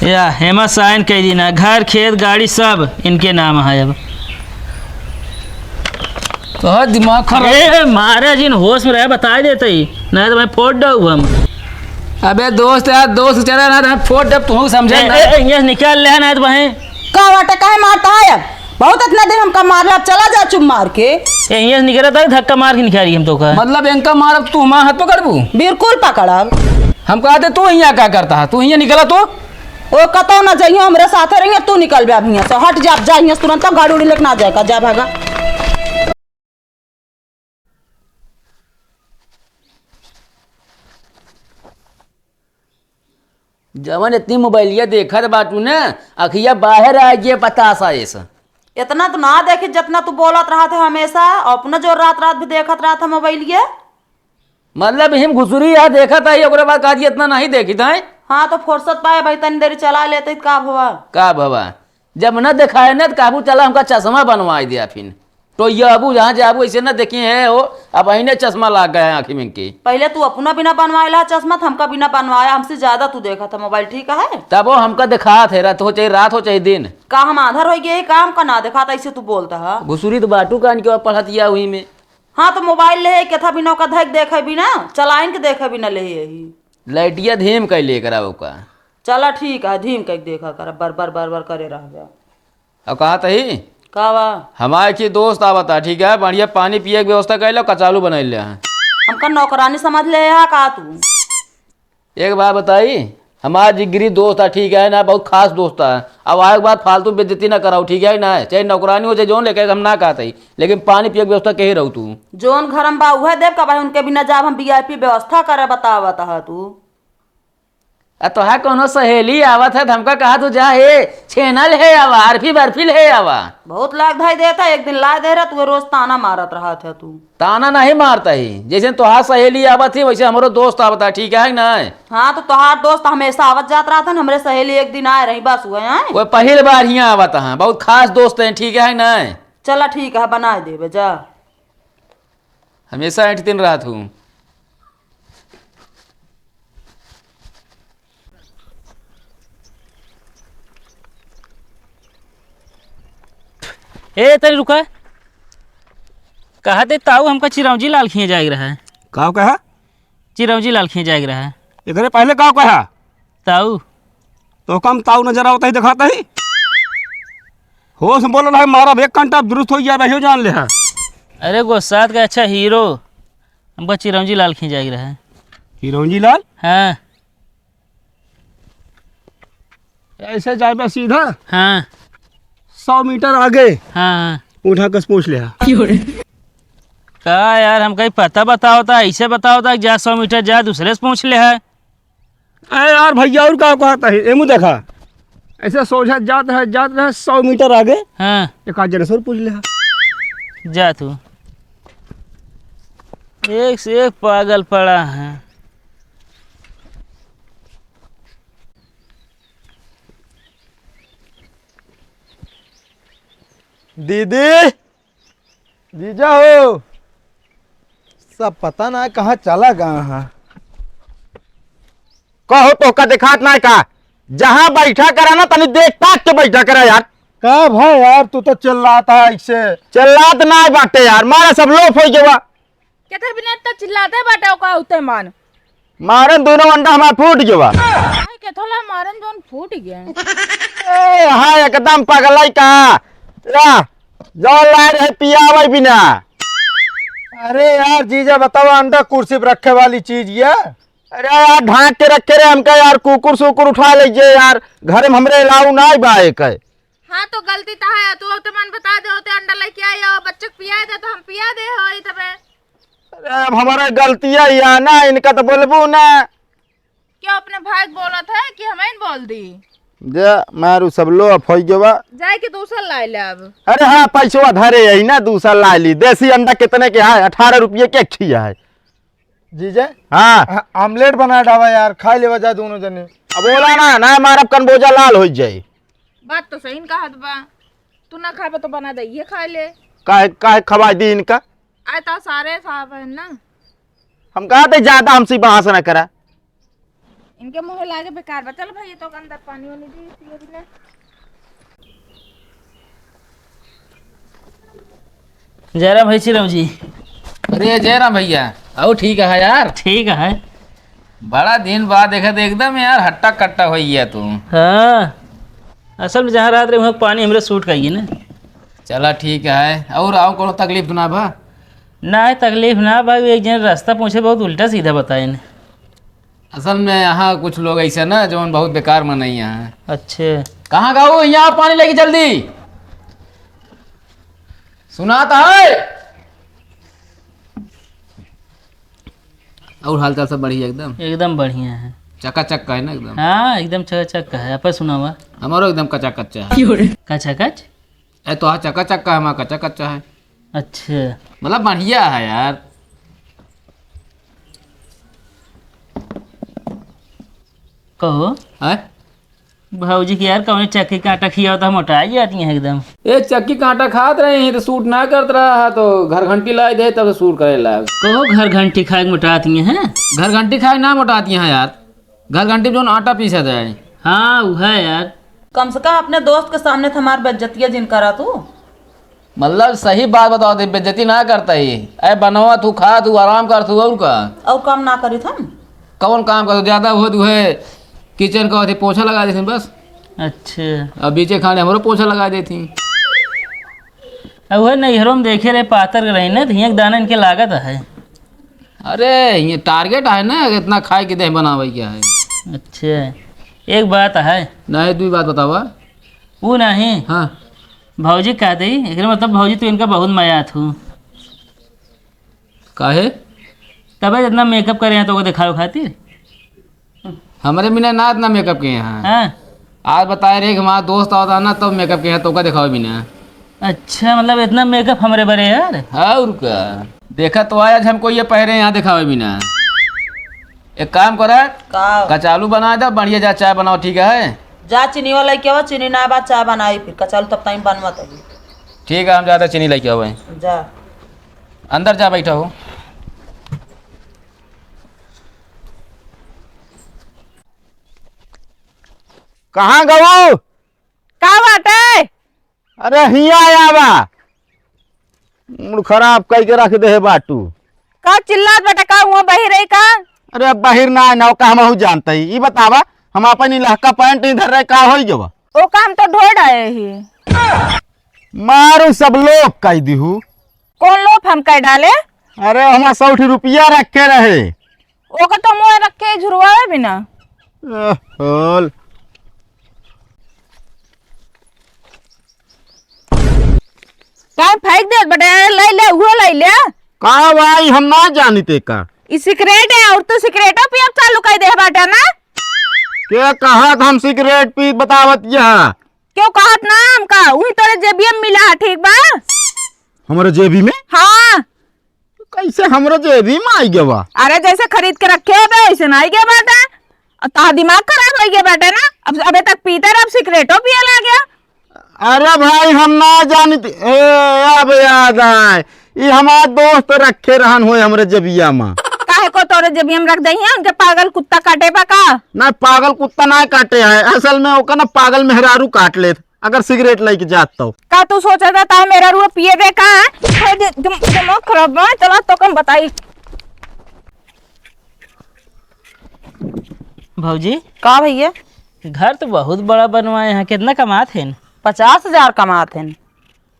या हेमा साइन कह दी ना, घर खेत गाड़ी सब इनके नाम है। अब तो दिमाग खराब। महाराज इन होश में रहे बता देते ही, नहीं तो मैं फोड़ दू हम। अबे दोस्त यार, दोस्त चला ना फोड़ दब तू समझे ये निकाल ले ना तो वहीं का वाटा काहे मारता है? अब बहुत इतना देर हमका मार, अब चला जा चुप मार के। ये निकला था धक्का मार के निकाली हम तो का मतलब इनका मार तू हमारा हाथ पकड़बू? बिल्कुल पकड़ब। हम कहते तू यहाँ क्या करता है, तू यहाँ निकला तो ओ कतो ना जाइयो, हमरे साथे रहिए, तू निकल बे अब यहाँ से। हट जा, जाइए तुरंत, गाड़ी उड़ी लेके ना जाएगा, जा भागा। जवन इतनी मोबाइलिया देखत बाटू ना, अखिया बाहर आ गया पता सा ऐसा। इतना तो ना देखी जितना तू बोलत रहा था हमेशा, अपना जो रात रात भी देखत रहा था मोबाइलिया। मतलब हम घुसरी यहाँ देखा था, ओकरे बाद कहा इतना नहीं देखी था। हाँ तो फुर्सत पाए भाई, तनी देर चला लेते का भवा। का भवा जब न दिखाए न काबू चला, हमका चश्मा बनवा दिया फिर। तो ये अबू जहाँ जाबू ऐसे न देखी है वो, अब अही चश्मा लाग गया आँखी में की। पहले तू अपना बिना बनवाया चश्मा, हमका बिना बनवाया, हमसे ज्यादा तू देखा था मोबाइल, ठीक है? तब वो हमका दिखा थे, रात हो चाहे दिन। का हम आधार हो गए काम का ना दिखा था, ऐसे तू बोलता है। घुसुरी तो बाटू कान के पढ़तिया हुई में। हाँ तो मोबाइल ले के था बिना का धक देखे बिना, चलाइन के देखे बिना ले यही। लाइटिया धीम कर ले करा का। चला ठीक है, धीम कह देखा कर, बर बर बर बर करे रह गया। अब कहा तही का वा हमारे की दोस्त आवता, ठीक है, बढ़िया पानी पिए की व्यवस्था कर लो, कचालू बना ले। हमका नौकरानी समझ ले का तू? एक बात बताई, हमारा जिगरी दोस्त है, ठीक है ना, बहुत खास दोस्त है। अब आए बाद फालतू बेइज्जती ना कराओ, ठीक है ना, चाहे नौकरानी हो चाहे जोन लेके हम ना कहते, लेकिन पानी पिए की व्यवस्था कही रहू तू। जोन घर में बा उहे देव का भाई, उनके बिना जाब हम वीआईपी व्यवस्था करे, बतावत है तू। तो है कोनो सहेली आवत है, हमका कहा तू जा हे छेनल है आवा, अरफी बर्फील है आवा। बहुत लाग धाई देता, एक दिन ला दे रहा तू, रोज ताना मारत रहा था तू। ताना नहीं मारता ही, जैसे तुहार सहेली आवत थी वैसे हमारो दोस्त आवता, ठीक है ना। हाँ तो तुहार दोस्त हमेशा आवत जात रहा था न, हमरे सहेली एक दिन आए रही बस हुए हैं। वो पहली बार यहाँ आवत है, बहुत खास दोस्त है, ठीक है ना। चला ठीक है, बना दे जा। हमेशा ऐठ दिन रात हूँ। ए तरी रुका, कहा थे ताऊ हमका चिरौंजी लाल खिए जाएग रहा है। का कहा? चिरौंजी लाल खिए जाएग रहा है इधरे पहले का कहा? ताऊ तो कम ताऊ नजर आवता ही दिखाता ही। होश बोल रहा है मारा एक घंटा दुरुस्त हो गया, भाई जान ले। अरे गोसात का अच्छा हीरो हमका चिरौंजी लाल खिए जाएग रहा है। हिरोंजी लाल हाँ ऐसे जाए सीधा हाँ 100 मीटर आगे हाँ उठा कर पूछ लिया। का यार हम कहीं पता बताओ था, ऐसे बताओ था जा 100 मीटर जा, दूसरे से पूछ ले है। अरे यार भैया और का कहता है, एमू देखा ऐसे सोचा जाता है 100 मीटर आगे हाँ एक आध जने पूछ लिया। जा तू, एक से एक पागल पड़ा है। दीदी जीजा हो, सब पता ना कहाँ चला गया है। कहो तो का दिखात ना का, जहां बैठा करा ना तनी देख ताक के बैठा करा यार। का भाई यार तू तो चिल्लाता है ऐसे। चिल्लात ना बाटे यार, मारा सब लोग हो गया। केथर बिना तो चिल्लाते बाटा का उते मान मारन दोनों अंडा हमारा फूट गया। केथला मारन जोन फूट गया। ए हां एकदम पगलाई का ला जो ला रहे पियावे बिना। अरे यार जीजा बताओ, अंडा कुर्सी पर रखे वाली चीज ये? अरे यार ढांक के रखे रे हमका यार, कुकुर सुकुर उठा लीजिए यार, घर में हमरे लाऊ ना बाए के। हाँ तो गलती ता है, तू तो मन बता दे होते अंडा लेके आए हो, बच्चे को पिया दे तो हम पिया दे हो तबे। अरे अब हमारा गलतियां या ना, इनका तो बोलबू ना। क्यों अपने भाई को बोला था कि हमें बोल दी? जे मारू सब लो हो गया। जाए के दूसरा ला ले अब। अरे हाँ पैसा धरे यही ना, दूसरा ला ली। देसी अंडा कितने के है? 18 रुपये के खिया है जीजा। हाँ आमलेट बना डावा यार, खा ले वजह दोनों जने। अब बोला ना मारब कनबोजा लाल हो जाए। बात तो सही कहा बा, तू ना खाबे तो बना दे ये खा ले। काहे खवा दी इनका? आए तो सारे साहब है ना। हम कहते ज्यादा हमसे बहस न करा। इनके मुँह लागे बेकार बा। चल भाई, ये तो अंदर पानी वानी दी पिए बिना। जयराम भाई चिरम जी। अरे जयराम भैया, आओ ठीक है यार। ठीक है। बड़ा दिन बाद देखा तो एकदम यार हट्टा कट्टा हो गया तू। हाँ, असल में जहाँ रात रहे वहाँ पानी हमरे सूट कहिए ना। चला ठीक है। और आओ कोनो तकलीफ ना बा? ना है तकलीफ ना भाई, एक जन रास्ता पूछे बहुत उल्टा सीधा बताए ने। असल में यहाँ कुछ लोग ऐसा ना जो बहुत बेकार मनई यहाँ। अच्छा, कहाँ का हो? यहाँ पानी लेके जल्दी। सुनाता है? और हाल चाल सब बढ़िया एकदम? एकदम बढ़िया है। चकाचक का है ना एकदम? हाँ एकदम चकाचक का है। अपन सुनावा। हमारो एकदम कच्चा कच्चा है। कच्चा कच? ए तो हाँ चकाचक का है, हमारा कच्चा कच्चा है। अच्छा, मतलब बढ़िया है यार। कहो है भाजी की यार कौन चक्की का आटा खिया होता मोटा जाती है एकदम। एक चक्की कांटा खात रहे हैं तो सूट ना करत रहा है, तो घर घंटी लाई दे तब तो सूट करे लग। कहो घर घंटी खा के मोटाती हैं। घर घंटी खाए ना मोटाती हैं यार। घर घंटी में जो आटा पीसा जाए। हाँ वो है यार। कम से कम अपने दोस्त के सामने तो हमार बेइज्जतियां जिन करा तू। मतलब सही बात बताओ दे, बेइज्जती ना करता ही। ऐ बनवा तू, खा तू, आराम कर तू। और का और काम ना करी थम। कौन काम कर? ज्यादा हो तू है किचन का पोछा लगा देती बस। अच्छा, अब बीचे खाने हमरो पोछा लगा देती। अब वह नैहरों में देखे रहे पातर रही ना, धीया दाना इनके लागत है। अरे ये टारगेट है ना, इतना खाए के दे बनावे क्या है। अच्छा, एक बात है। नहीं तू बात बतावा। वो नहीं हाँ भौजी कह दी एक मतलब भौजी तो इनका बहुत मजा थू। काहे? तब इतना मेकअप करे हैं तो दिखाओ खातिर। हमारे बिना ना इतना मेकअप के यहाँ। हाँ आज बताए रहे कि हमारा दोस्त आता ना तब मेकअप के यहाँ तो का दिखाओ बिना। अच्छा, मतलब इतना मेकअप हमारे बड़े यार। और का देखा तो आज हमको ये पहरे यहाँ दिखावे बिना। एक काम करा, कचालू बना दे बढ़िया, जा चाय बनाओ ठीक है। जा चीनी वाला क्या चीनी ना बात चाय बनाई फिर कचालू तब टाइम बनवा तभी। ठीक है, हम ज़्यादा चीनी लेके आवे। जा अंदर जा बैठा हो। कहाँ गवो? का बात है? अरे हिया आवा। मूड खराब कई के रख दे है बाटू। का चिल्लात बेटा, का हुआ बही रही का? अरे बाहिर ना नौ का हम जानते ही। ई बतावा हम अपन इलाका पैंट इधर रहे का होई जवा। ओ काम तो ढोड़ आए ही। मारू सब लोग कह दिहू। कौन लोग हम कह डाले? अरे हमारा 100 रुपया रखे रहे। ओके तो मुँह रखे झुरवाए बिना। होल का फेंक दे बेटा, ले ले वो ले ले। का भाई हम ना जानते का। ई सिगरेट है और तो सिगरेटो पियब चालू कर दे बेटा ना। के कहत हम सिगरेट पी बतावत यह। क्यों कहत नाम का? वही तोरे जेबिया में मिला है, ठीक बा? हमारे जेबी में? हाँ। कैसे हमारे जेबी में आई गवा? अरे जैसे खरीद के रखे हो वैसे ना आई गया बेटा। ता दिमाग खराब हो गया बेटा ना। अब अबे तक पीता रहा, अब सिगरेटो पिया ला गया। अरे भाई हम ना जानते। अब याद आए, ये हमारा दोस्त रखे रहन हुए हमरे जेबिया में। काहे को तोरे जेबिया में रख दई है? उनके पागल कुत्ता काटे पा का? ना पागल कुत्ता ना काटे है, असल में ओका ना पागल मेहरारू काट ले अगर सिगरेट लेके जात तो। का तू सोचा था मेरा रुआ पिए दे का? दिमाग खराब है। चलो तो कम बताई। भौजी का भैया घर तो बहुत बड़ा बनवाए हैं, कितना कमाते हैं? 50,000 कमाते हैं।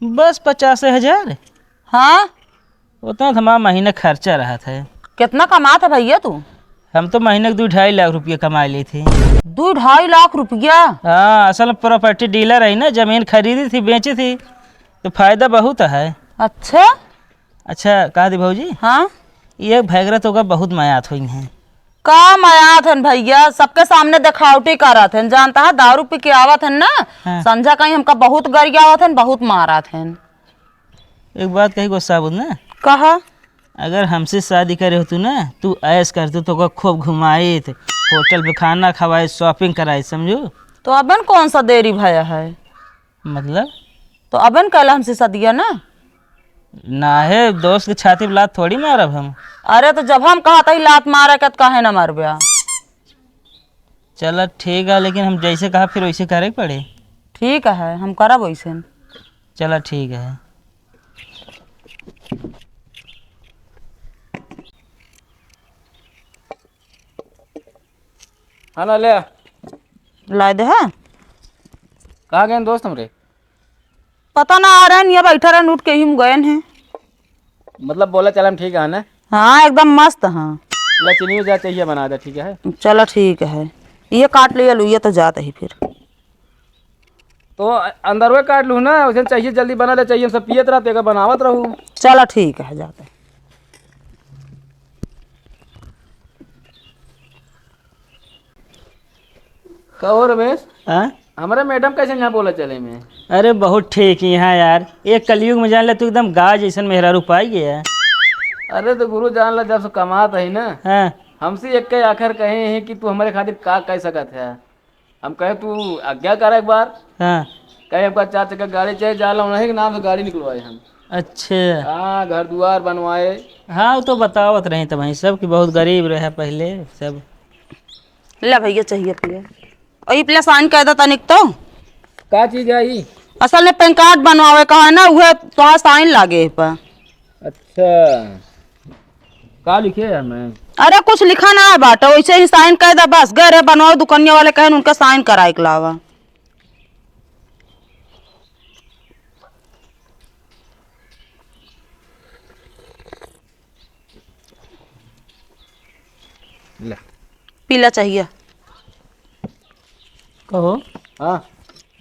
बस 50,000? हाँ उतना तो हमारा महीना खर्चा रहा था। कितना कमाता भैया तू? हम तो महीने के 2-2.5 लाख रुपये कमा ली थी। 2-2.5 लाख रुपया? हाँ, असल में प्रॉपर्टी डीलर है ना, जमीन खरीदी थी बेची थी तो फायदा बहुत है। अच्छा अच्छा कहा थी भौजी, हाँ ये भैगरत होगा बहुत मायात हुई हैं। का मायात है भैया? सबके सामने दिखावटी करत है, जानता है दारू पी के आवत है ना। हाँ। समझा कहीं हमका बहुत गरिया आवत है, बहुत मारत है। एक बात कही गुस्सा बुझ ना, कहा अगर हमसे शादी करे हो तू ना, तू ऐश करते तो खूब घुमाई, होटल पे खाना खवाए, शॉपिंग कराए, समझो। तो अबन कौन सा देरी भया है? मतलब तो अबन कल हमसे सदिया ना। ना है दोस्त के छाती पे लात थोड़ी मारब हम। अरे तो जब हम कहा था लात मारे का तो काहे ना मर गया? चलो ठीक है, लेकिन हम जैसे कहा फिर वैसे करे के पड़े। ठीक है, हम करब वैसे। चलो ठीक है। हाँ ना ले आ। ला दे है। कहाँ गए दोस्त हमरे? पता ना आ रहा है, नहीं बैठा रहा उठ के ही हम गए हैं। मतलब बोला चल हम ठीक है ना। हाँ एकदम मस्त। हाँ लचनी जा चाहिए बना दे, ठीक है। चलो ठीक है, ये काट लिया लू, ये तो जाता ही फिर। तो अंदर वे काट लूँ ना, उसे चाहिए जल्दी बना दे, चाहिए हम सब पियत रहते बनावत रहूँ। चलो ठीक है, जाता है। कहो रमेश, हाँ? हमारे मैडम कैसे यहाँ बोला चले में? अरे बहुत ठीक है यहाँ यार, एक कलयुग में जान ले तू एकदम गाय जैसन मेहरारू पाई गया। अरे तो गुरु जान ला जब से कमात है ना, हाँ हमसे एक के आखिर कहे हैं कि तू हमारे खातिर का कह सकत है। हम कहे तू आज्ञा कर एक बार। हाँ। कहे हमका 4 चक्का गाड़ी चाहिए, जाला उन्हीं के नाम से गाड़ी निकलवाए हम। अच्छा। हाँ, घर द्वार बनवाए। हाँ वो तो बतावत रही तो भाई सब कि बहुत गरीब रहे पहले सब। ले भैया चाहिए पिए और ये पहले साइन कर देता निक तो। का चीज है ये? असल में पैन कार्ड बनवावे का है ना, वह तो साइन लागे पर। अच्छा, का लिखे यार मैं? अरे कुछ लिखा ना है बाटा, वैसे ही साइन कर दे बस। गए बनवाओ, दुकानिया वाले कहे उनका साइन कराए के लावा। ले। पीला चाहिए। कहो। हाँ।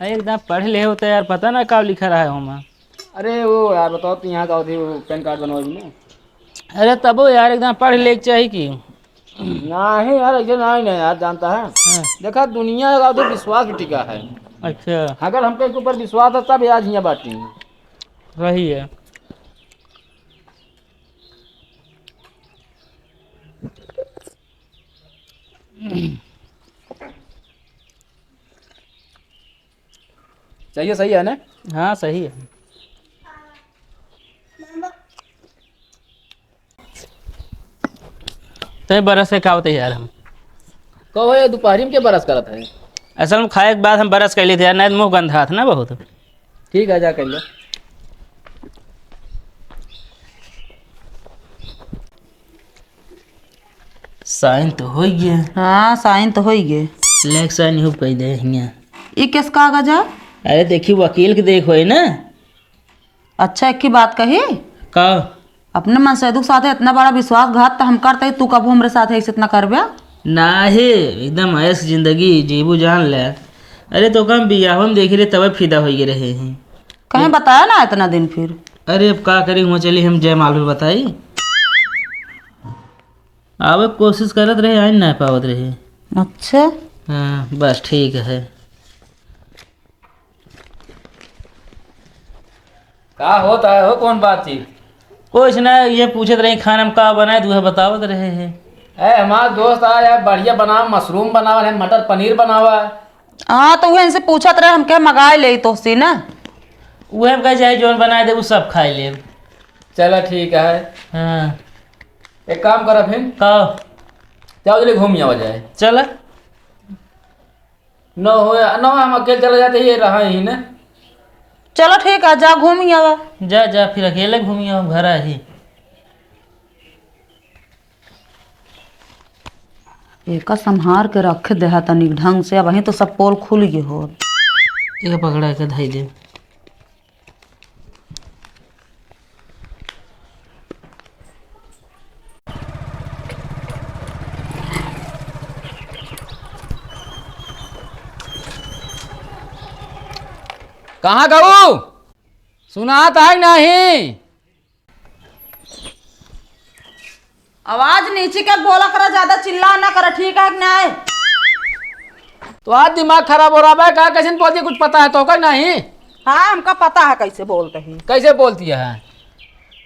एकदम पढ़ ले होता यार, पता ना कब लिखा रहा है हम। अरे वो यार बताओ, तो यहाँ का होती वो पैन कार्ड बनवाई ना? अरे तबो यार एकदम पढ़ ले चाहिए कि। नहीं यार, ऐसे नहीं यार, जानता है। हाँ। देखा दुनिया का तो विश्वास टिका है। अच्छा। अगर हमको इसके ऊपर विश्वास है तब आज यहाँ बाटी। वही है। चाहिए, सही है ना? हाँ सही है। तो बरस से का यार हम कहो ये दोपहरी में क्या बरस करत है? असल में खाए के बाद हम बरस कर लिए थे यार, नहीं तो मुँह गंधा था ना बहुत। ठीक है, जा कर लो। साइन तो हो गया। हाँ साइन तो हो ही गए। लेक साइन हो कही दे हियां। ये किस कागज है? अरे देखी वकील के देखो है ना। अच्छा एक ही बात कही, का अपने मन से दुख साथ इतना बड़ा विश्वासघात तो हम करते, तू कब हमरे साथ ऐसे इतना करबे? ना है एकदम ऐस जिंदगी जीबू जान ले। अरे तो कम बियाह में देख रहे तब फिदा हो गए रहे हैं। कहीं बताया ना इतना दिन फिर। अरे अब का करी हुआ, चली हम जय माल बताई। अब कोशिश करत रहे, आई ना पावत रहे। अच्छा हाँ बस ठीक है। का होता है हो, कौन बात थी? कुछ ना, ये पूछत रहे खाना में का बनाए, दूहे बतावत रहे हैं। ए हमारा दोस्त आया बढ़िया बनावा, मशरूम बनावा है, मटर पनीर बनावा। हाँ तो वह इनसे पूछत रहे, हम क्या मंगाए ले तो सी ना। वह कहे चाहे जो बनाए दे वो सब खाए ले। चलो ठीक है। हाँ एक काम करा फिर, का जाओ जल्दी घूम आवा जाए। चल। न हो न हो, हम अकेले चले जाते, ये रहा ही ना। चलो ठीक है, जा घूम आवा। जा जा फिर अकेले घूमिए हम घर आ ही। एक संहार के रख दे तनिक ढंग से, अब वहीं तो सब पोल खुल गए हो। एक पकड़ा के धाई दे। कहाँ गऊ? सुनाता है नहीं? आवाज नीचे के बोला करा, ज्यादा चिल्ला ना करा, ठीक है कि नहीं? तो आज दिमाग खराब हो रहा है, कहा कैसे बोलती है, कुछ पता है तो का नहीं? हाँ हमका पता है कैसे बोलते हैं। कैसे बोलती है?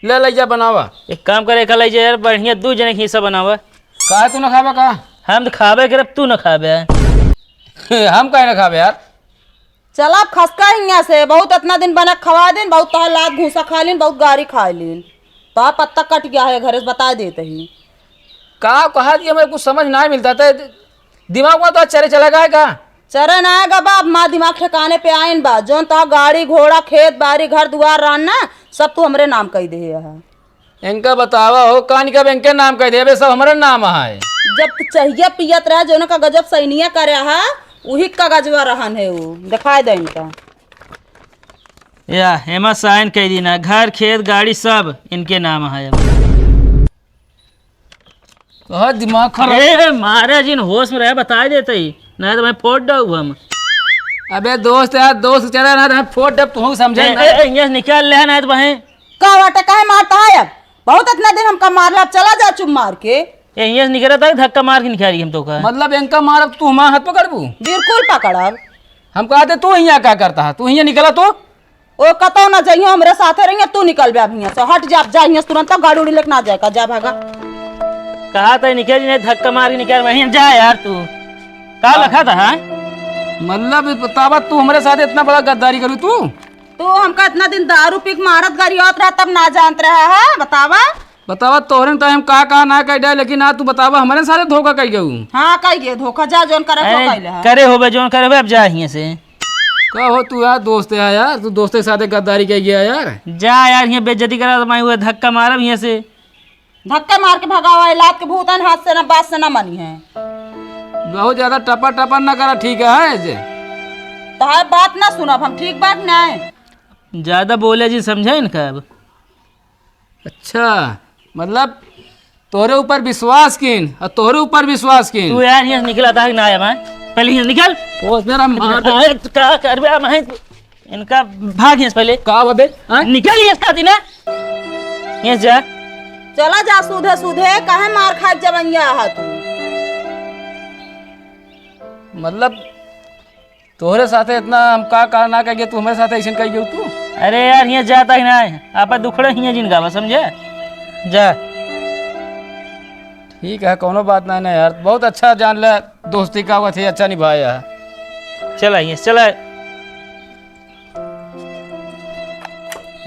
ले ले जा बनावा। एक काम करे कल यार, बढ़िया 2 जने के हिस्सा बनावा। का तू न खावा का? हम तो खाबे करब, तू न खाबे। हम कहे न खावे यार। चल आप खसका यहाँ से, बहुत इतना दिन बना खवा दिन, बहुत तो लात घूसा खा लीन, बहुत गारी खा लीन, तो पत्ता कट गया है घर से, बता देते ही। का कहा कि हमें कुछ समझ नहीं मिलता था। दिमाग में तो चरे चलेगा है का? चरे ना आएगा बाप, माँ दिमाग ठिकाने पे आइन बा। जोन तो गाड़ी घोड़ा खेत बाड़ी घर दुआर रहना सब तू हमरे नाम कही दे है। इनका बतावा हो कहानी कब इनके नाम कह दे सब हमारा नाम है। जब तू चाहिए पियत रहा जो का गजब सैनिया करे है वही कागजवा रहन है वो दिखाई दे इनका। या हेमा साइन कह दी ना, घर खेत गाड़ी सब इनके नाम है। तो दिमाग खराब। अरे महाराज इन होश में रहे बता देते ही, नहीं तो मैं फोड़ दऊ हम। अबे दोस्त यार, दोस्त चला ना तो फोड़ दब तू समझे ना। यहाँ निकाल ले नहीं तो वहीं का वाटे काहे मारता है? अब बहुत इतना दिन हमका मारला, अब चला जा चुप मार के। यहाँ से निकला था धक्का मार के निकाली हम तो का। मतलब इनका मारब तू हमारा हाथ पकड़बू? बिल्कुल पकड़ब। हम कहते तू यहाँ क्या करता है, तू यहाँ निकला तो ओ कतो ना जाइए हमरे साथे रहिए, तू निकल बे अब यहाँ से। हट जा, जा यहाँ तुरंत, गाड़ी उड़ी लेके ना जाएगा, जा भागा। कहा था निकल नहीं, धक्का मार के निकाल वहीं जा यार तू। का रखा था हाँ? मतलब बतावा तू हमारे साथ इतना बड़ा गद्दारी करू तू? तू हमका इतना दिन दारू पी के मारत गरियात रहा तब ना जानत रहा है? बतावा तोहरे तो हम कहा ना कह दे, लेकिन आज तू बतावा हमारे साथ धोखा कह गऊ। हाँ कहिए धोखा, जा जोन करे तो कहले है। करे हो जोन करे अब जा यहाँ से। का हो तू यार दोस्त है यार, तू दोस्त के साथ गद्दारी कह गया यार। जा यार यहाँ बेइज्जती करा तो मैं हुआ धक्का मारब यहाँ से। धक्के मार के भगावा, लात के भूतन हाथ से ना बात से ना मनी है। बहुत ज्यादा टपा टपा ना करा, ठीक है जे? तो हर बात ना सुनब हम, ठीक बात ना है। ज्यादा बोले जी समझे इनका अब। अच्छा मतलब तोरे ऊपर विश्वास किन और तोरे ऊपर विश्वास किन। तू यार यहाँ निकला था ना आया मैं, पहले यहाँ निकल। ओ मेरा मार क्या कर बे मैं इनका भाग यहाँ से पहले। का बे निकल यहाँ से ना, यहाँ जा। चला जा सूधे सूधे, काहे मार खा जबंगिया है तू? मतलब तोहरे साथे इतना हम का ना कह गया, तू हमारे साथ ऐसे कह गया तू? अरे यार यहाँ जाता ही ना है, आप दुखड़े ही जिनका बस समझे। जा ठीक है, कोनो बात नहीं ना यार, बहुत अच्छा जान ले दोस्ती का हुआ थे, अच्छा निभाया। चला यहाँ चला।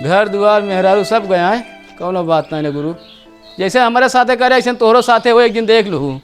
घर दुआर मेहरारू सब गया है, कोनो बात नहीं ना गुरु। जैसे हमारे साथे करे ऐसे तोहरो साथे हो, एक दिन देख लू।